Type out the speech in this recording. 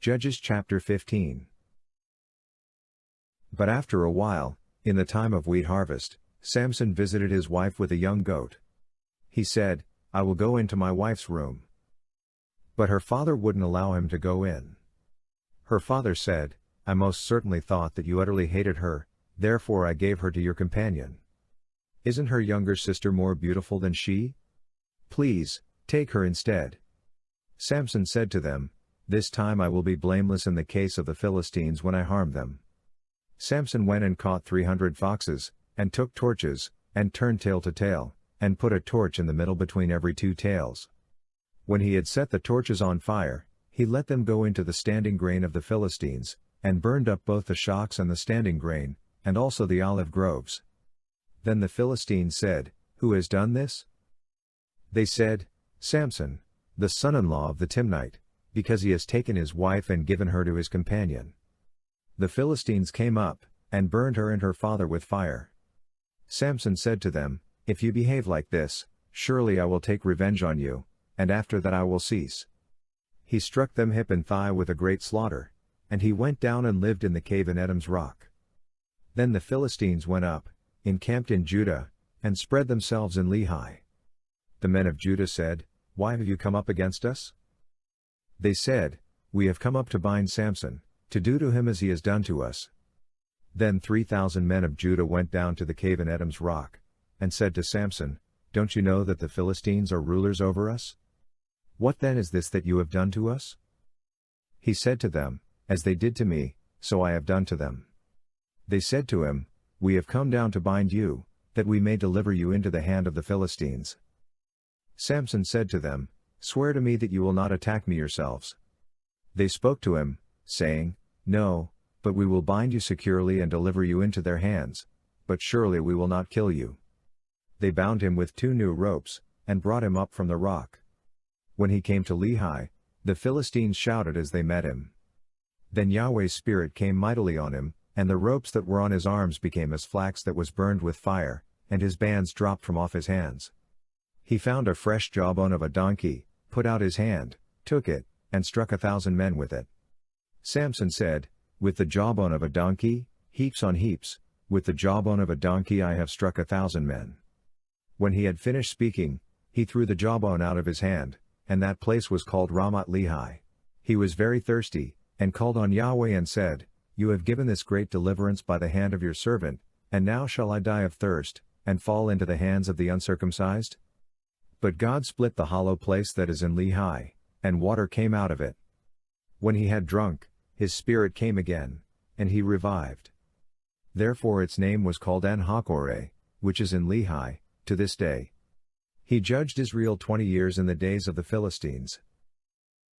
Judges chapter 15. But after a while, in the time of wheat harvest, Samson visited his wife with a young goat. He said, "I will go into my wife's room." But her father wouldn't allow him to go in. Her father said, "I most certainly thought that you utterly hated her, therefore I gave her to your companion. Isn't her younger sister more beautiful than she? Please, take her instead." Samson said to them, "This time I will be blameless in the case of the Philistines when I harm them." Samson went and caught 300 foxes, and took torches, and turned tail to tail, and put a torch in the middle between every two tails. When he had set the torches on fire, he let them go into the standing grain of the Philistines, and burned up both the shocks and the standing grain, and also the olive groves. Then the Philistines said, "Who has done this?" They said, "Samson, the son-in-law of the Timnite, because he has taken his wife and given her to his companion." The Philistines came up, and burned her and her father with fire. Samson said to them, "If you behave like this, surely I will take revenge on you, and after that I will cease." He struck them hip and thigh with a great slaughter, and he went down and lived in the cave in Edom's rock. Then the Philistines went up, encamped in Judah, and spread themselves in Lehi. The men of Judah said, "Why have you come up against us?" They said, "We have come up to bind Samson, to do to him as he has done to us." Then 3,000 men of Judah went down to the cave in Edom's rock, and said to Samson, "Don't you know that the Philistines are rulers over us? What then is this that you have done to us?" He said to them, "As they did to me, so I have done to them." They said to him, "We have come down to bind you, that we may deliver you into the hand of the Philistines." Samson said to them, "Swear to me that you will not attack me yourselves." They spoke to him, saying, "No, but we will bind you securely and deliver you into their hands, but surely we will not kill you." They bound him with 2 new ropes, and brought him up from the rock. When he came to Lehi, the Philistines shouted as they met him. Then Yahweh's Spirit came mightily on him, and the ropes that were on his arms became as flax that was burned with fire, and his bands dropped from off his hands. He found a fresh jawbone of a donkey, put out his hand, took it, and struck 1,000 men with it. Samson said, "With the jawbone of a donkey, heaps on heaps, with the jawbone of a donkey I have struck 1,000 men." When he had finished speaking, he threw the jawbone out of his hand, and that place was called Ramat Lehi. He was very thirsty, and called on Yahweh and said, "You have given this great deliverance by the hand of your servant, and now shall I die of thirst, and fall into the hands of the uncircumcised?" But God split the hollow place that is in Lehi, and water came out of it. When he had drunk, his spirit came again, and he revived. Therefore its name was called En-Hakkore, which is in Lehi, to this day. He judged Israel 20 years in the days of the Philistines.